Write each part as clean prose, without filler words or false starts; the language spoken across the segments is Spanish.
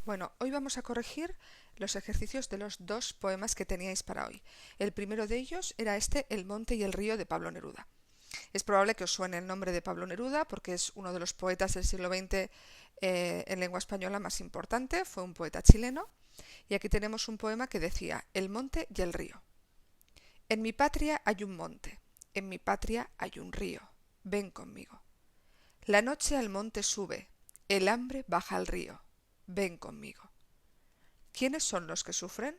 Bueno, hoy vamos a corregir los ejercicios de los dos poemas que teníais para hoy. El primero de ellos era este, El monte y el río, de Pablo Neruda. Es probable que os suene el nombre de Pablo Neruda porque es uno de los poetas del siglo XX en lengua española más importante, fue un poeta chileno, y aquí tenemos un poema que decía El monte y el río. En mi patria hay un monte, en mi patria hay un río, ven conmigo. La noche al monte sube, el hambre baja al río, ven conmigo. ¿Quiénes son los que sufren?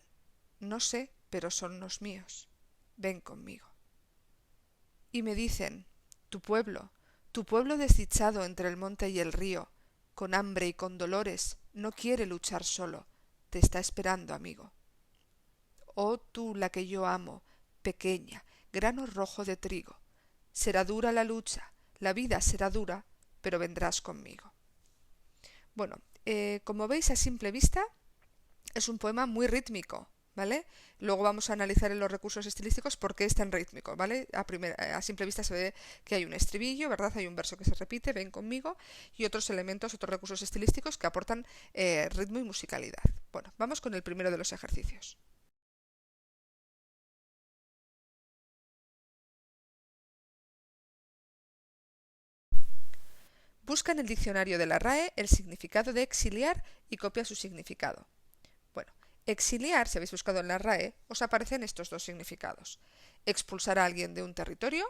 No sé, pero son los míos. Ven conmigo. Y me dicen, tu pueblo desdichado entre el monte y el río, con hambre y con dolores, no quiere luchar solo, te está esperando, amigo. Oh tú, la que yo amo, pequeña, grano rojo de trigo, será dura la lucha, la vida será dura, pero vendrás conmigo. Bueno, como veis a simple vista, es un poema muy rítmico, ¿vale? Luego vamos a analizar en los recursos estilísticos por qué es tan rítmico, ¿vale? A simple vista se ve que hay un estribillo, ¿verdad? Hay un verso que se repite, ven conmigo, y otros elementos, otros recursos estilísticos que aportan ritmo y musicalidad. Bueno, vamos con el primero de los ejercicios. Busca en el diccionario de la RAE el significado de exiliar y copia su significado. Bueno, exiliar, si habéis buscado en la RAE, os aparecen estos dos significados. Expulsar a alguien de un territorio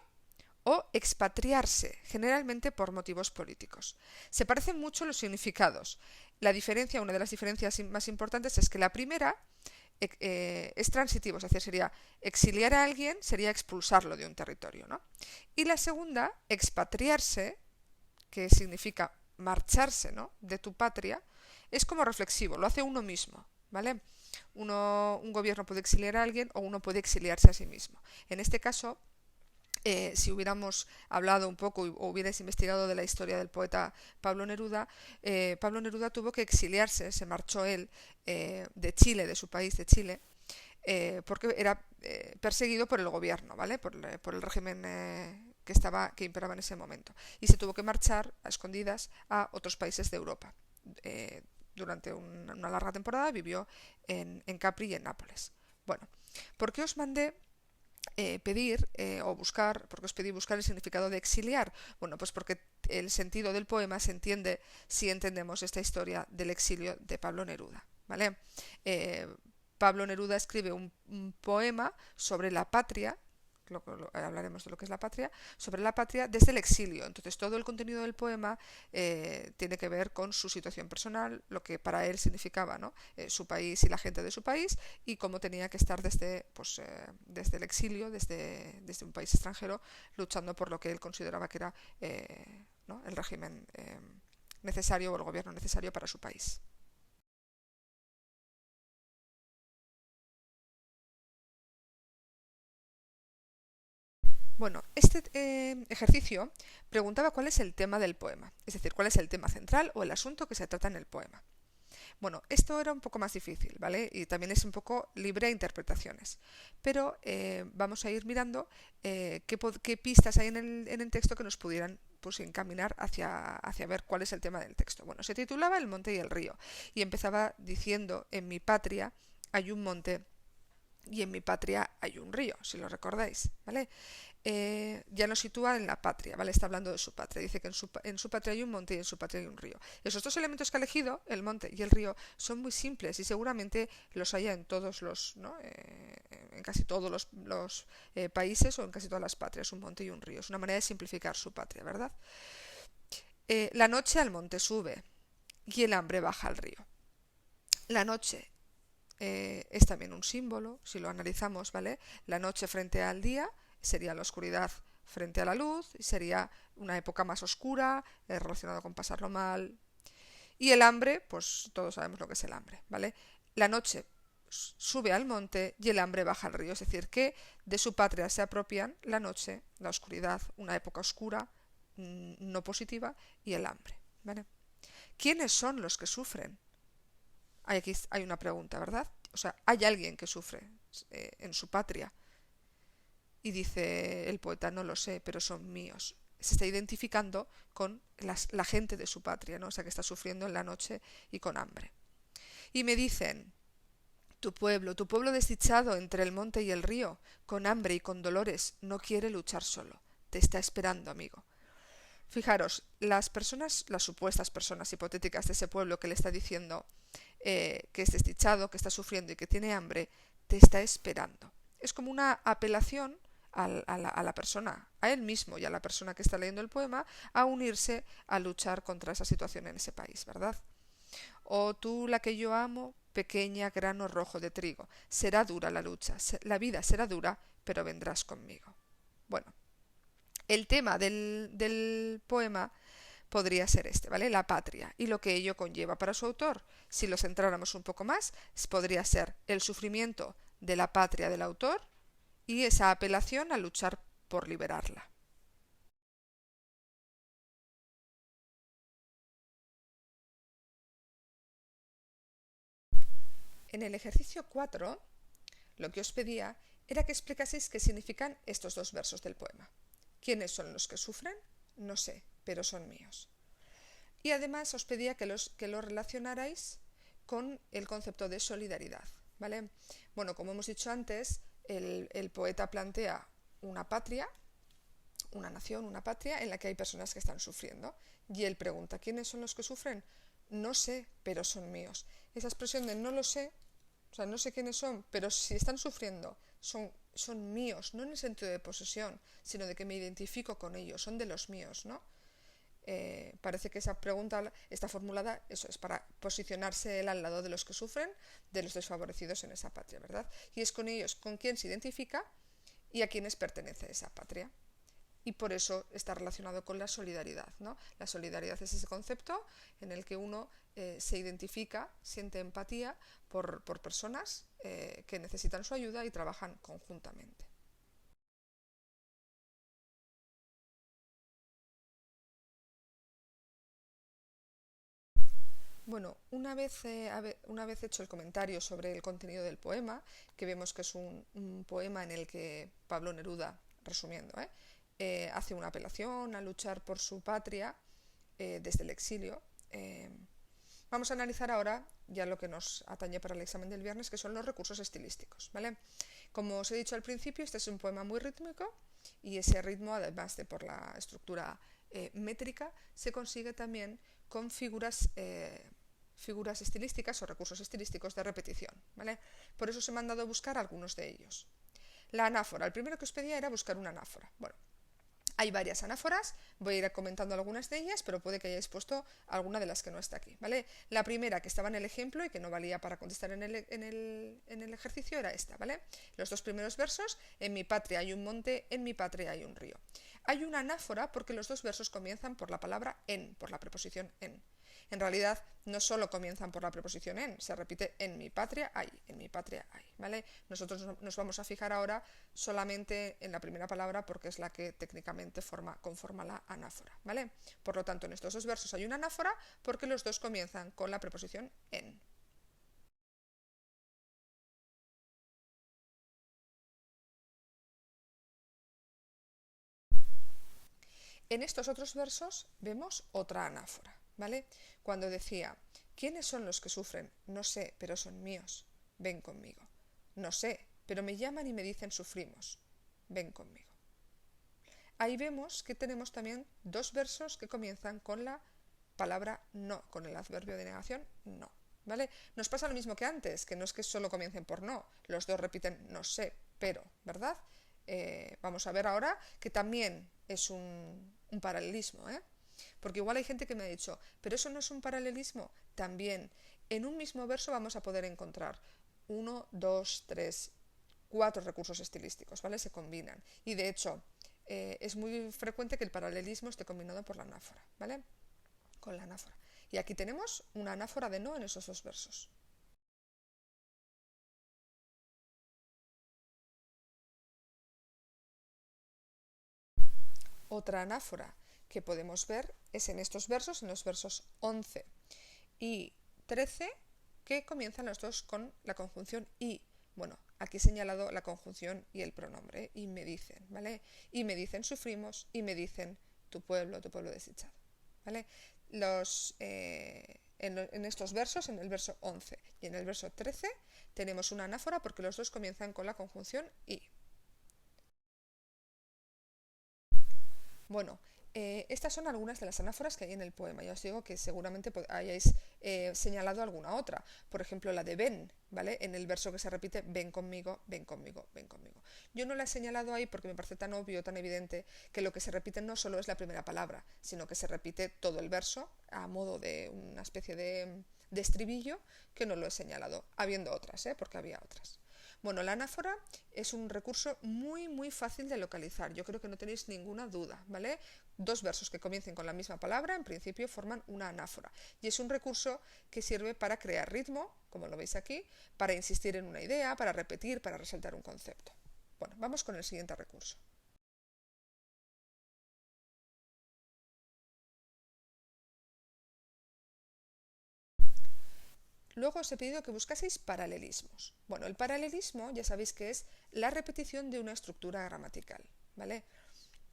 o expatriarse, generalmente por motivos políticos. Se parecen mucho los significados. La diferencia, una de las diferencias más importantes es que la primera es transitivo, es decir, sería exiliar a alguien, sería expulsarlo de un territorio, ¿no? Y la segunda, expatriarse, que significa marcharse, ¿no?, de tu patria, es como reflexivo, lo hace uno mismo, ¿vale? Un gobierno puede exiliar a alguien o uno puede exiliarse a sí mismo. En este caso, si hubiéramos hablado un poco o hubierais investigado de la historia del poeta Pablo Neruda tuvo que exiliarse, se marchó él de Chile, de su país, de Chile, porque era perseguido por el gobierno, ¿vale? Por el régimen que imperaba en ese momento. Y se tuvo que marchar a escondidas a otros países de Europa. Durante una larga temporada vivió en Capri y en Nápoles. Bueno, ¿por qué os mandé pedir o buscar, porque os pedí buscar el significado de exiliar? Bueno, pues porque el sentido del poema se entiende si entendemos esta historia del exilio de Pablo Neruda, ¿vale? Pablo Neruda escribe un poema sobre la patria, hablaremos de lo que es la patria, sobre la patria desde el exilio. Entonces todo el contenido del poema tiene que ver con su situación personal, lo que para él significaba, ¿no?, su país y la gente de su país, y cómo tenía que estar desde el exilio, desde un país extranjero, luchando por lo que él consideraba que era ¿no?, el régimen necesario o el gobierno necesario para su país. Bueno, este ejercicio preguntaba cuál es el tema del poema, es decir, cuál es el tema central o el asunto que se trata en el poema. Bueno, esto era un poco más difícil, ¿vale? Y también es un poco libre a interpretaciones. Pero vamos a ir mirando qué pistas hay en el texto que nos pudieran, pues, encaminar hacia ver cuál es el tema del texto. Bueno, se titulaba El monte y el río y empezaba diciendo, en mi patria hay un monte y en mi patria hay un río, si lo recordáis, ¿vale? Ya nos sitúa en la patria, ¿vale? Está hablando de su patria. Dice que en su patria hay un monte y en su patria hay un río. Esos dos elementos que ha elegido, el monte y el río, son muy simples y seguramente los haya en todos los, ¿no?, en casi todos los países o en casi todas las patrias, un monte y un río. Es una manera de simplificar su patria, ¿verdad? La noche al monte sube y el hambre baja al río. La noche es también un símbolo, si lo analizamos, ¿vale? La noche frente al día sería la oscuridad frente a la luz, y sería una época más oscura, relacionada con pasarlo mal. Y el hambre, pues todos sabemos lo que es el hambre, ¿vale? La noche sube al monte y el hambre baja al río, es decir, que de su patria se apropian la noche, la oscuridad, una época oscura, no positiva, y el hambre, ¿vale? ¿Quiénes son los que sufren? Aquí hay una pregunta, ¿verdad? O sea, hay alguien que sufre en su patria. Y dice el poeta, no lo sé, pero son míos. Se está identificando con la gente de su patria, ¿no? O sea, que está sufriendo en la noche y con hambre. Y me dicen, tu pueblo desdichado entre el monte y el río, con hambre y con dolores, no quiere luchar solo. Te está esperando, amigo. Fijaros, las personas, las supuestas personas hipotéticas de ese pueblo que le está diciendo que es desdichado, que está sufriendo y que tiene hambre, te está esperando. Es como una apelación a la persona, a él mismo y a la persona que está leyendo el poema, a unirse a luchar contra esa situación en ese país, ¿verdad? O tú, la que yo amo, pequeña grano rojo de trigo. Será dura la lucha, la vida será dura, pero vendrás conmigo. Bueno, el tema del poema podría ser este, ¿vale? La patria y lo que ello conlleva para su autor. Si lo centráramos un poco más, podría ser el sufrimiento de la patria del autor y esa apelación a luchar por liberarla. En el ejercicio 4, lo que os pedía era que explicaseis qué significan estos dos versos del poema. ¿Quiénes son los que sufren? No sé, pero son míos. Y además os pedía que lo relacionarais con el concepto de solidaridad, ¿vale? Bueno, como hemos dicho antes, el poeta plantea una patria, una nación, una patria en la que hay personas que están sufriendo. Y él pregunta, ¿quiénes son los que sufren? No sé, pero son míos. Esa expresión de no lo sé, o sea, no sé quiénes son, pero si están sufriendo, son míos, no en el sentido de posesión, sino de que me identifico con ellos, son de los míos, ¿no? Parece que esa pregunta está formulada, eso es para posicionarse él al lado de los que sufren, de los desfavorecidos en esa patria, ¿verdad? Y es con ellos con quien se identifica y a quienes pertenece esa patria. Y por eso está relacionado con la solidaridad, ¿no? La solidaridad es ese concepto en el que uno se identifica, siente empatía por personas que necesitan su ayuda y trabajan conjuntamente. Bueno, una vez hecho el comentario sobre el contenido del poema, que vemos que es un poema en el que Pablo Neruda, resumiendo, hace una apelación a luchar por su patria desde el exilio, vamos a analizar ahora ya lo que nos atañe para el examen del viernes, que son los recursos estilísticos, ¿vale? Como os he dicho al principio, este es un poema muy rítmico y ese ritmo, además de por la estructura métrica, se consigue también con figuras estilísticas o recursos estilísticos de repetición, ¿vale? Por eso os he mandado a buscar algunos de ellos. La anáfora, el primero que os pedía era buscar una anáfora. Bueno, hay varias anáforas, voy a ir comentando algunas de ellas, pero puede que hayáis puesto alguna de las que no está aquí, ¿vale? La primera que estaba en el ejemplo y que no valía para contestar en el ejercicio era esta, ¿vale? Los dos primeros versos, en mi patria hay un monte, en mi patria hay un río. Hay una anáfora porque los dos versos comienzan por la palabra en, por la preposición en. En realidad, no solo comienzan por la preposición en, se repite en mi patria hay, en mi patria hay, ¿vale? Nosotros nos vamos a fijar ahora solamente en la primera palabra porque es la que técnicamente conforma la anáfora, ¿vale? Por lo tanto, en estos dos versos hay una anáfora porque los dos comienzan con la preposición en. En estos otros versos vemos otra anáfora, ¿vale? Cuando decía, ¿quiénes son los que sufren? No sé, pero son míos. Ven conmigo. No sé, pero me llaman y me dicen sufrimos. Ven conmigo. Ahí vemos que tenemos también dos versos que comienzan con la palabra no, con el adverbio de negación no. ¿Vale? Nos pasa lo mismo que antes, que no es que solo comiencen por no, los dos repiten no sé, pero, ¿verdad? Vamos a ver ahora que también es un paralelismo, ¿eh? Porque igual hay gente que me ha dicho, pero eso no es un paralelismo. También, en un mismo verso vamos a poder encontrar uno, dos, tres, cuatro recursos estilísticos, ¿vale? Se combinan. Y de hecho, es muy frecuente que el paralelismo esté combinado por la anáfora, ¿vale? Con la anáfora. Y aquí tenemos una anáfora de no en esos dos versos. Otra anáfora que podemos ver es en estos versos, en los versos 11 y 13, que comienzan los dos con la conjunción y. Bueno, aquí he señalado la conjunción y el pronombre, y me dicen, ¿vale? Y me dicen sufrimos, y me dicen tu pueblo desdichado, ¿vale? en estos versos, en el verso 11 y en el verso 13, tenemos una anáfora porque los dos comienzan con la conjunción y. Bueno, estas son algunas de las anáforas que hay en el poema. Ya os digo que seguramente hayáis señalado alguna otra. Por ejemplo, la de ven, ¿vale? En el verso que se repite, ven conmigo, ven conmigo, ven conmigo. Yo no la he señalado ahí porque me parece tan obvio, tan evidente, que lo que se repite no solo es la primera palabra, sino que se repite todo el verso a modo de una especie de estribillo, que no lo he señalado, habiendo otras, porque había otras. Bueno, la anáfora es un recurso muy fácil de localizar, yo creo que no tenéis ninguna duda, ¿vale? Dos versos que comiencen con la misma palabra, en principio forman una anáfora, y es un recurso que sirve para crear ritmo, como lo veis aquí, para insistir en una idea, para repetir, para resaltar un concepto. Bueno, vamos con el siguiente recurso. Luego os he pedido que buscaseis paralelismos. Bueno, el paralelismo ya sabéis que es la repetición de una estructura gramatical, ¿vale?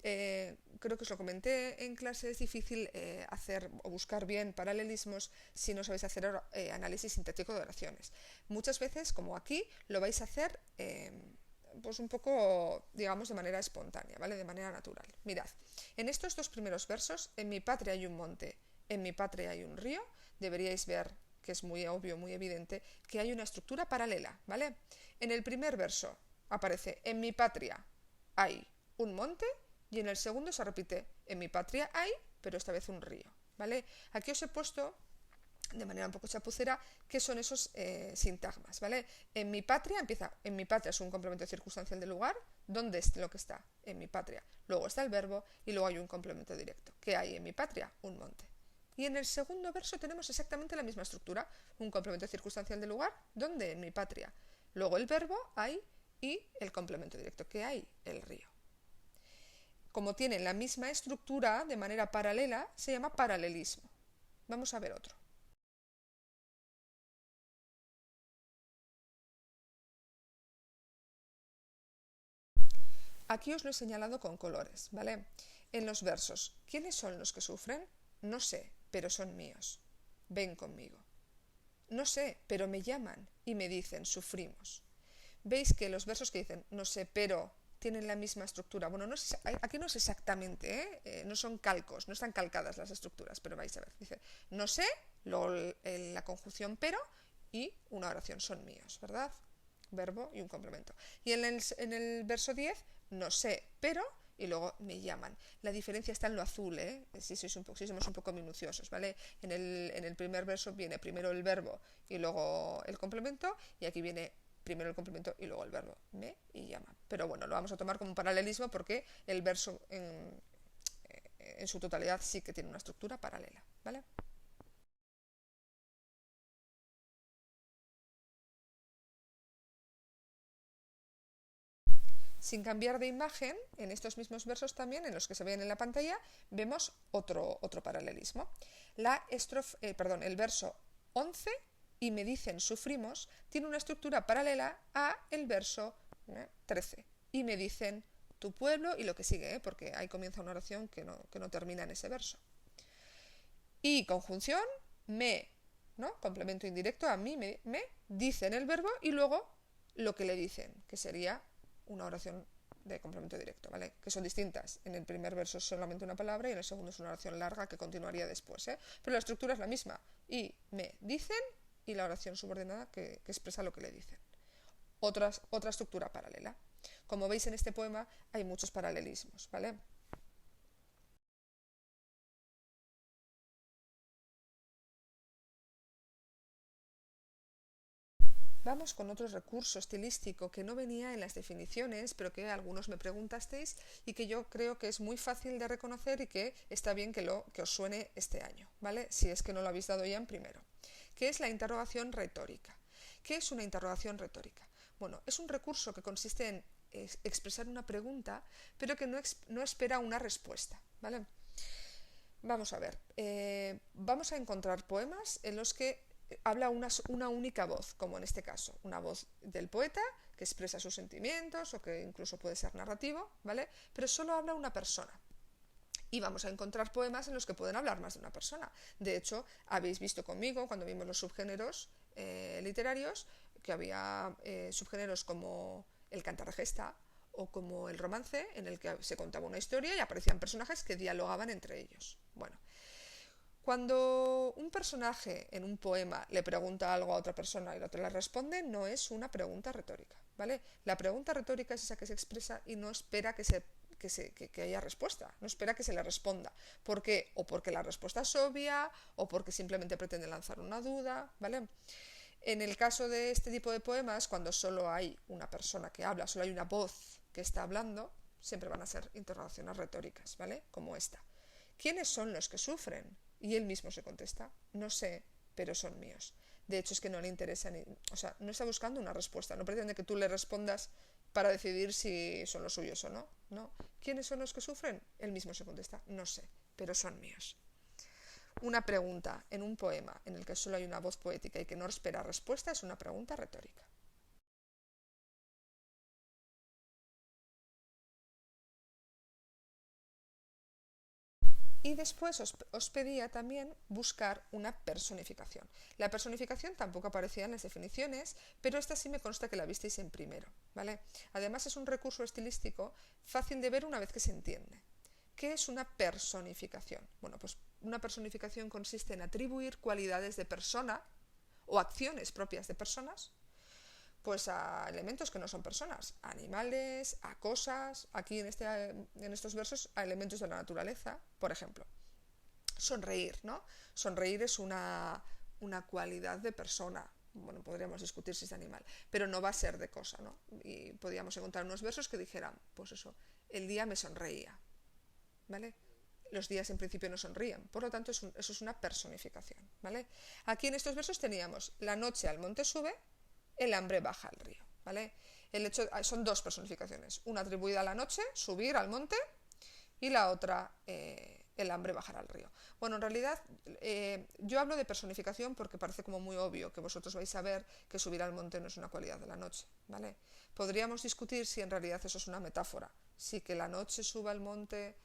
Creo que os lo comenté en clase, es difícil hacer o buscar bien paralelismos si no sabéis hacer análisis sintáctico de oraciones. Muchas veces, como aquí, lo vais a hacer pues un poco, digamos, de manera espontánea, ¿vale? De manera natural. Mirad, en estos dos primeros versos, en mi patria hay un monte, en mi patria hay un río, deberíais ver que es muy obvio, muy evidente, que hay una estructura paralela, ¿vale? En el primer verso aparece, en mi patria hay un monte, y en el segundo se repite, en mi patria hay, pero esta vez un río, ¿vale? Aquí os he puesto, de manera un poco chapucera, qué son esos sintagmas, ¿vale? En mi patria empieza, en mi patria es un complemento circunstancial del lugar, ¿dónde es lo que está? En mi patria. Luego está el verbo y luego hay un complemento directo. ¿Qué hay en mi patria? Un monte. Y en el segundo verso tenemos exactamente la misma estructura, un complemento circunstancial del lugar, ¿dónde? En mi patria. Luego el verbo, hay, y el complemento directo, ¿qué hay? El río. Como tienen la misma estructura de manera paralela, se llama paralelismo. Vamos a ver otro. Aquí os lo he señalado con colores, ¿vale? En los versos, ¿quiénes son los que sufren? No sé, pero son míos. Ven conmigo. No sé, pero me llaman y me dicen, sufrimos. Veis que los versos que dicen, no sé, pero tienen la misma estructura. Bueno, no es, aquí no es exactamente, no son calcos, no están calcadas las estructuras, pero vais a ver. Dice, no sé, luego la conjunción pero y una oración, son míos, ¿verdad? Verbo y un complemento. Y en el verso 10, no sé, pero y luego me llaman. La diferencia está en lo azul, si somos un poco minuciosos, ¿vale? En el primer verso viene primero el verbo y luego el complemento, y aquí viene primero el complemento y luego el verbo, me y llama. Pero bueno, lo vamos a tomar como un paralelismo porque el verso en su totalidad sí que tiene una estructura paralela, ¿vale? Sin cambiar de imagen, en estos mismos versos también, en los que se ven en la pantalla, vemos otro paralelismo. El verso 11, y me dicen sufrimos, tiene una estructura paralela a el verso 13. Y me dicen tu pueblo y lo que sigue, porque ahí comienza una oración que no termina en ese verso. Y conjunción, me, ¿no? Complemento indirecto a mí, me dicen el verbo y luego lo que le dicen, que sería una oración de complemento directo, ¿vale? Que son distintas. En el primer verso es solamente una palabra y en el segundo es una oración larga que continuaría después, pero la estructura es la misma. Y me dicen y la oración subordinada que expresa lo que le dicen. Otra estructura paralela. Como veis en este poema hay muchos paralelismos, ¿vale? Vamos con otro recurso estilístico que no venía en las definiciones, pero que algunos me preguntasteis y que yo creo que es muy fácil de reconocer y que está bien que os suene este año, ¿vale? Si es que no lo habéis dado ya en primero, que es la interrogación retórica. ¿Qué es una interrogación retórica? Bueno, es un recurso que consiste en expresar una pregunta, pero que no espera una respuesta, ¿vale? Vamos a ver, vamos a encontrar poemas en los que habla una única voz, como en este caso, una voz del poeta que expresa sus sentimientos o que incluso puede ser narrativo, ¿vale? Pero solo habla una persona. Y vamos a encontrar poemas en los que pueden hablar más de una persona. De hecho, habéis visto conmigo, cuando vimos los subgéneros literarios, que había subgéneros como el cantargesta o como el romance, en el que se contaba una historia y aparecían personajes que dialogaban entre ellos. Bueno, cuando un personaje en un poema le pregunta algo a otra persona y la otra le responde, no es una pregunta retórica, ¿vale? La pregunta retórica es esa que se expresa y no espera que haya respuesta, no espera que se le responda. ¿Por qué? O porque la respuesta es obvia, o porque simplemente pretende lanzar una duda, ¿vale? En el caso de este tipo de poemas, cuando solo hay una persona que habla, solo hay una voz que está hablando, siempre van a ser interrogaciones retóricas, ¿vale? Como esta. ¿Quiénes son los que sufren? Y él mismo se contesta, no sé, pero son míos. De hecho, es que no le interesa ni, o sea, no está buscando una respuesta, no pretende que tú le respondas para decidir si son los suyos o no. No. ¿Quiénes son los que sufren? Él mismo se contesta, no sé, pero son míos. Una pregunta en un poema en el que solo hay una voz poética y que no espera respuesta es una pregunta retórica. Y después os pedía también buscar una personificación. La personificación tampoco aparecía en las definiciones, pero esta sí me consta que la visteis en primero, ¿vale? Además es un recurso estilístico fácil de ver una vez que se entiende. ¿Qué es una personificación? Bueno, pues una personificación consiste en atribuir cualidades de persona o acciones propias de personas pues a elementos que no son personas, a animales, a cosas, aquí en estos versos a elementos de la naturaleza, por ejemplo. Sonreír, ¿no? Sonreír es una cualidad de persona. Bueno, podríamos discutir si es de animal, pero no va a ser de cosa, ¿no? Y podríamos encontrar unos versos que dijeran, pues eso, el día me sonreía, ¿vale? Los días en principio no sonríen, por lo tanto eso es una personificación, ¿vale? Aquí en estos versos teníamos la noche al monte sube, el hambre baja al río, ¿vale? Son dos personificaciones, una atribuida a la noche, subir al monte, y la otra, el hambre bajar al río. Bueno, en realidad yo hablo de personificación porque parece como muy obvio que vosotros vais a ver que subir al monte no es una cualidad de la noche, ¿vale? Podríamos discutir si en realidad eso es una metáfora, si que la noche suba al monte,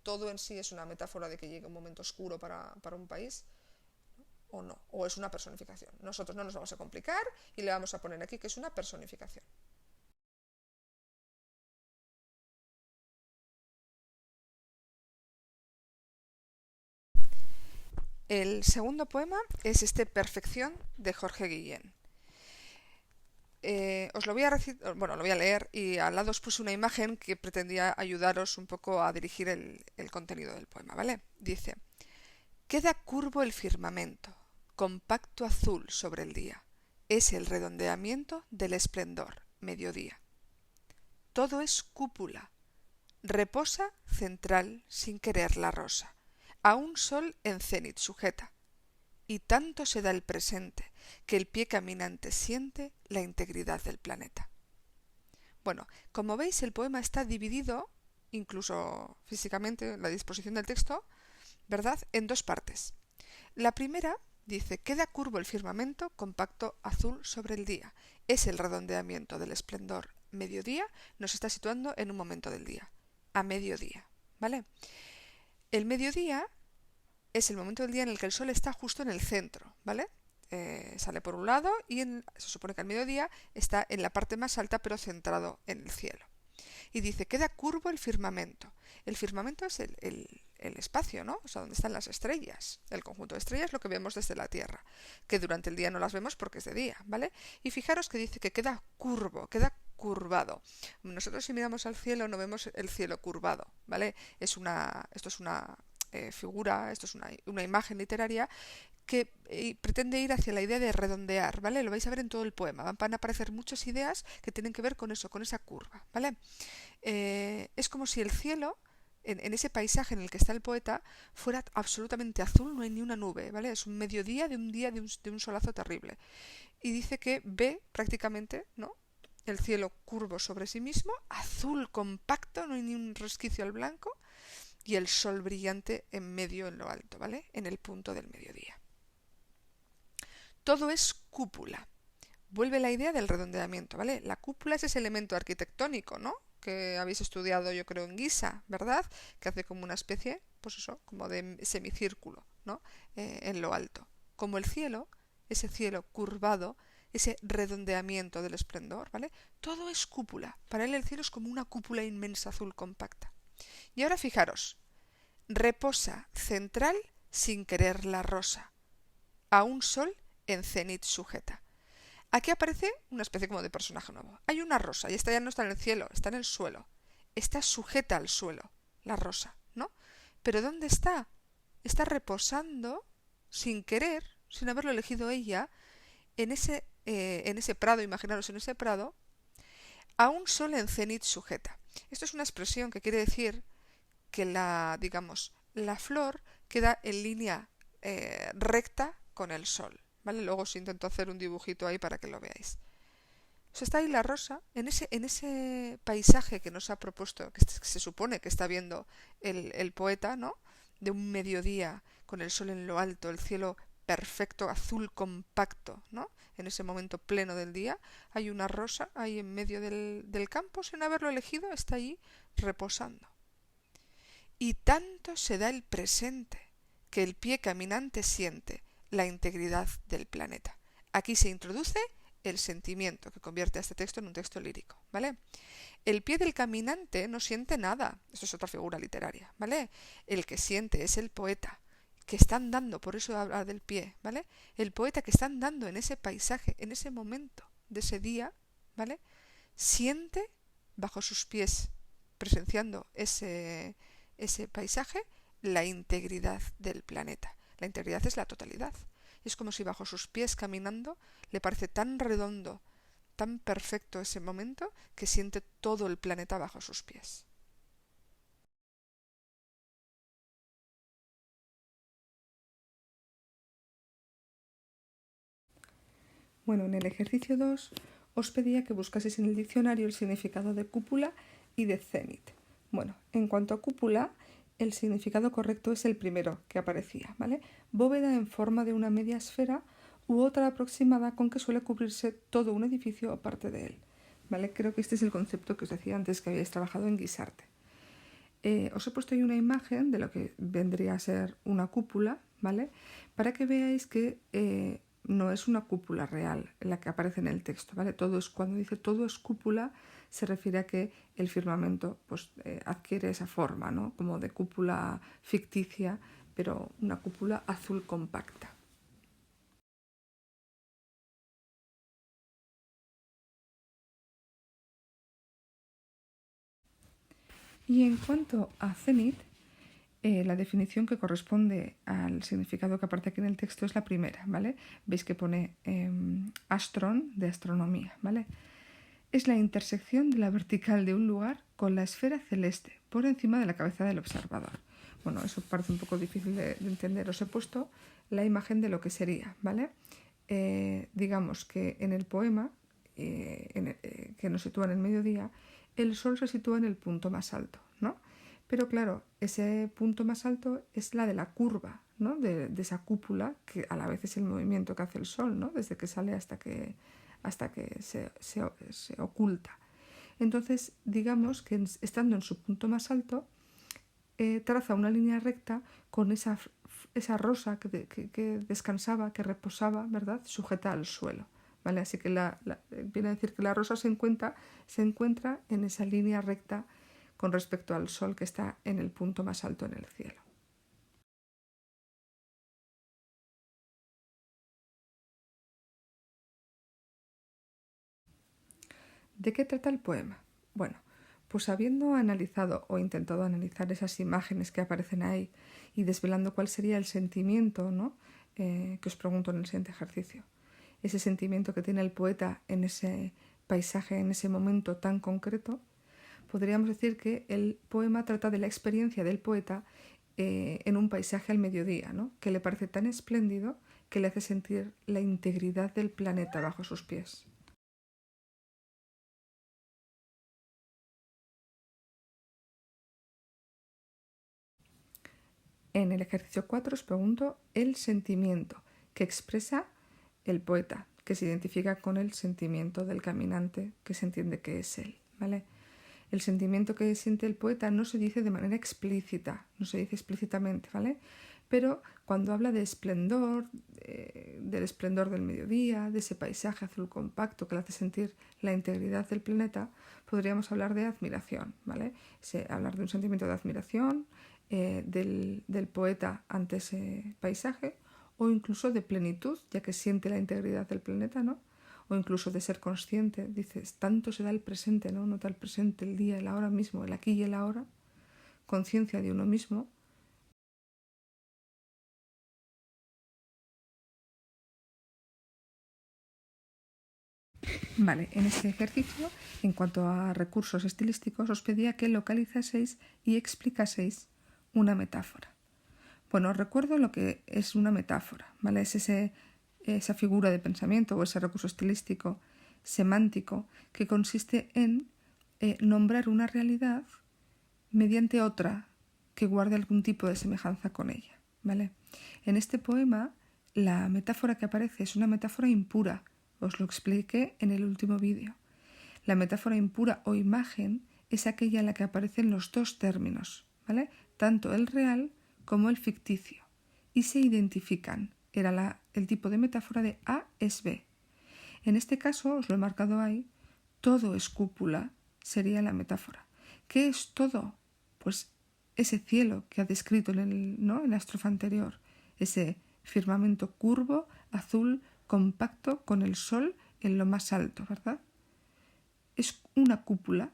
todo en sí es una metáfora de que llegue un momento oscuro para un país, o no, o es una personificación. Nosotros no nos vamos a complicar y le vamos a poner aquí que es una personificación. El segundo poema es este Perfección de Jorge Guillén. Os lo voy a lo voy a leer y al lado os puse una imagen que pretendía ayudaros un poco a dirigir el contenido del poema, ¿vale? Dice: queda curvo el firmamento, compacto azul sobre el día, es el redondeamiento del esplendor, mediodía. Todo es cúpula, reposa central sin querer la rosa, a un sol en cénit sujeta, y tanto se da el presente que el pie caminante siente la integridad del planeta. Bueno, como veis el poema está dividido, incluso físicamente, la disposición del texto, ¿verdad?, en dos partes. La primera dice: queda curvo el firmamento, compacto azul sobre el día. Es el redondeamiento del esplendor. Mediodía nos está situando en un momento del día, a mediodía, ¿vale? El mediodía es el momento del día en el que el sol está justo en el centro, ¿vale? Sale por un lado y se supone que al mediodía está en la parte más alta pero centrado en el cielo. Y dice: queda curvo el firmamento. El firmamento es el espacio, ¿no? O sea, donde están las estrellas. El conjunto de estrellas, lo que vemos desde la Tierra, que durante el día no las vemos porque es de día, ¿vale? Y fijaros que dice que queda curvo, queda curvado. Nosotros si miramos al cielo no vemos el cielo curvado, ¿vale? Esto es una figura, esto es una imagen literaria que pretende ir hacia la idea de redondear, ¿vale? Lo vais a ver en todo el poema. Van a aparecer muchas ideas que tienen que ver con eso, con esa curva, ¿vale? Es como si el cielo, en ese paisaje en el que está el poeta, fuera absolutamente azul, no hay ni una nube, ¿vale? Es un mediodía de un día de un solazo terrible. Y dice que ve prácticamente, ¿no?, el cielo curvo sobre sí mismo, azul compacto, no hay ni un resquicio al blanco, y el sol brillante en medio, en lo alto, ¿vale? En el punto del mediodía. Todo es cúpula. Vuelve la idea del redondeamiento, ¿vale? La cúpula es ese elemento arquitectónico, ¿no?, que habéis estudiado, yo creo, en Guisa, ¿verdad? Que hace como una especie, pues eso, como de semicírculo, ¿no? En lo alto. Como el cielo, ese cielo curvado, ese redondeamiento del esplendor, ¿vale? Todo es cúpula. Para él el cielo es como una cúpula inmensa azul compacta. Y ahora fijaros, reposa central sin querer la rosa, a un sol en cenit sujeta. Aquí aparece una especie como de personaje nuevo. Hay una rosa y esta ya no está en el cielo, está en el suelo. Está sujeta al suelo, la rosa, ¿no? Pero ¿dónde está? Está reposando sin querer, sin haberlo elegido ella, en ese prado, imaginaros en ese prado, a un sol en cenit sujeta. Esto es una expresión que quiere decir que digamos, la flor queda en línea recta con el sol, ¿vale? Luego os intento hacer un dibujito ahí para que lo veáis. O sea, está ahí la rosa, en ese paisaje que nos ha propuesto, que se supone que está viendo el poeta, ¿no? De un mediodía, con el sol en lo alto, el cielo perfecto, azul compacto, ¿no? En ese momento pleno del día, hay una rosa ahí en medio del campo, sin haberlo elegido, está allí reposando. Y tanto se da el presente, que el pie caminante siente la integridad del planeta. Aquí se introduce el sentimiento, que convierte a este texto en un texto lírico, ¿vale? El pie del caminante no siente nada, esto es otra figura literaria, ¿vale? El que siente es el poeta, que está andando, por eso habla del pie, ¿vale? El poeta que está andando en ese paisaje, en ese momento de ese día, ¿vale? Siente bajo sus pies, presenciando ese paisaje, la integridad del planeta. La integridad es la totalidad. Es como si bajo sus pies caminando le parece tan redondo, tan perfecto ese momento, que siente todo el planeta bajo sus pies. Bueno, en el ejercicio 2 os pedía que buscaseis en el diccionario el significado de cúpula y de cénit. Bueno, en cuanto a cúpula, el significado correcto es el primero que aparecía, ¿vale? Bóveda en forma de una media esfera u otra aproximada con que suele cubrirse todo un edificio o parte de él, ¿vale? Creo que este es el concepto que os decía antes que habíais trabajado en Guisarte. Os he puesto ahí una imagen de lo que vendría a ser una cúpula, ¿vale? Para que veáis que no es una cúpula real la que aparece en el texto, ¿vale? Cuando dice todo es cúpula, se refiere a que el firmamento pues, adquiere esa forma, ¿no? Como de cúpula ficticia, pero una cúpula azul compacta. Y en cuanto a cenit, la definición que corresponde al significado que aparece aquí en el texto es la primera, ¿vale? Veis que pone astron, de astronomía, ¿vale? Es la intersección de la vertical de un lugar con la esfera celeste por encima de la cabeza del observador. Bueno, eso parece un poco difícil de entender. Os he puesto la imagen de lo que sería, ¿vale? Digamos que en el poema, que nos sitúa en el mediodía, el sol se sitúa en el punto más alto, ¿no? Pero claro, ese punto más alto es la de la curva, ¿no? De esa cúpula, que a la vez es el movimiento que hace el sol, ¿no? Desde que sale hasta que se oculta. Entonces, digamos que estando en su punto más alto, traza una línea recta con esa rosa que descansaba, que reposaba, ¿verdad? Sujeta al suelo. ¿Vale? Así que viene a decir que la rosa se encuentra en esa línea recta con respecto al sol que está en el punto más alto en el cielo. ¿De qué trata el poema? Bueno, pues habiendo analizado o intentado analizar esas imágenes que aparecen ahí y desvelando cuál sería el sentimiento, ¿no? Que os pregunto en el siguiente ejercicio. Ese sentimiento que tiene el poeta en ese paisaje, en ese momento tan concreto, podríamos decir que el poema trata de la experiencia del poeta en un paisaje al mediodía, ¿no? Que le parece tan espléndido que le hace sentir la integridad del planeta bajo sus pies. En el ejercicio 4 os pregunto el sentimiento que expresa el poeta, que se identifica con el sentimiento del caminante, que se entiende que es él, ¿vale? el sentimiento que siente el poeta no se dice de manera explícita, no se dice explícitamente, ¿vale? Pero cuando habla de esplendor, del esplendor del mediodía, de ese paisaje azul compacto que le hace sentir la integridad del planeta, podríamos hablar de admiración, ¿vale? Hablar de un sentimiento de admiración del poeta ante ese paisaje, o incluso de plenitud, ya que siente la integridad del planeta, ¿no? O incluso de ser consciente, dices, tanto se da el presente, ¿no? Nota el presente, el día, el ahora mismo, el aquí y el ahora, conciencia de uno mismo. Vale, en este ejercicio, en cuanto a recursos estilísticos, os pedía que localizaseis y explicaseis una metáfora. Bueno, os recuerdo lo que es una metáfora, ¿vale? Es esa figura de pensamiento o ese recurso estilístico semántico que consiste en nombrar una realidad mediante otra que guarde algún tipo de semejanza con ella, ¿vale? En este poema, la metáfora que aparece es una metáfora impura. Os lo expliqué en el último vídeo. La metáfora impura o imagen es aquella en la que aparecen los dos términos, ¿vale? Tanto el real como el ficticio, y se identifican. Era el tipo de metáfora de A es B. En este caso, os lo he marcado ahí, todo es cúpula, sería la metáfora. ¿Qué es todo? Pues ese cielo que ha descrito en la estrofa anterior, ese firmamento curvo, azul, compacto, con el sol en lo más alto, ¿verdad? Es una cúpula,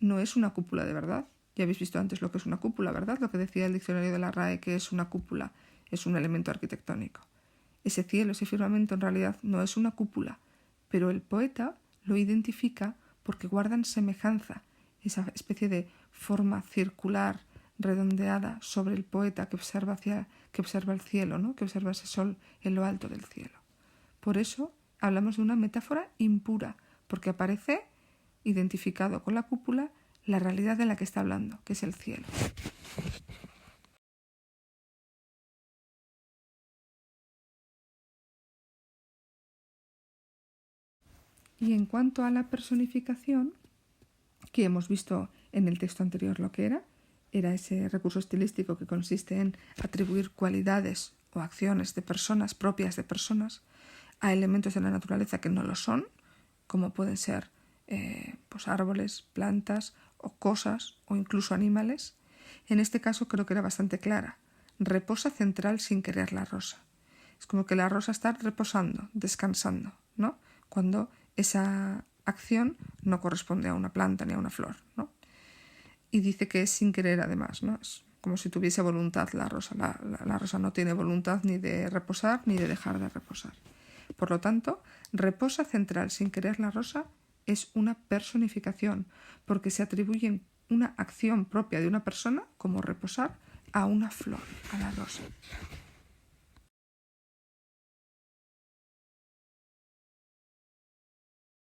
no es una cúpula de verdad. Ya habéis visto antes lo que es una cúpula, ¿verdad? Lo que decía el diccionario de la RAE, que es una cúpula, es un elemento arquitectónico. Ese cielo, ese firmamento en realidad no es una cúpula, pero el poeta lo identifica porque guardan semejanza, esa especie de forma circular, redondeada sobre el poeta que observa el cielo, ¿no? Que observa ese sol en lo alto del cielo. Por eso hablamos de una metáfora impura, porque aparece identificado con la cúpula la realidad de la que está hablando, que es el cielo. Y en cuanto a la personificación, que hemos visto en el texto anterior lo que era ese recurso estilístico que consiste en atribuir cualidades o acciones de personas, propias de personas, a elementos de la naturaleza que no lo son, como pueden ser pues árboles, plantas o cosas o incluso animales. En este caso creo que era bastante clara. Reposa central sin querer la rosa. Es como que la rosa está reposando, descansando, ¿no? Cuando esa acción no corresponde a una planta ni a una flor, ¿no? Y dice que es sin querer además, ¿no? Es como si tuviese voluntad la rosa. La rosa no tiene voluntad ni de reposar ni de dejar de reposar. Por lo tanto, reposa central sin querer la rosa es una personificación, porque se atribuye una acción propia de una persona, como reposar, a una flor, a la rosa.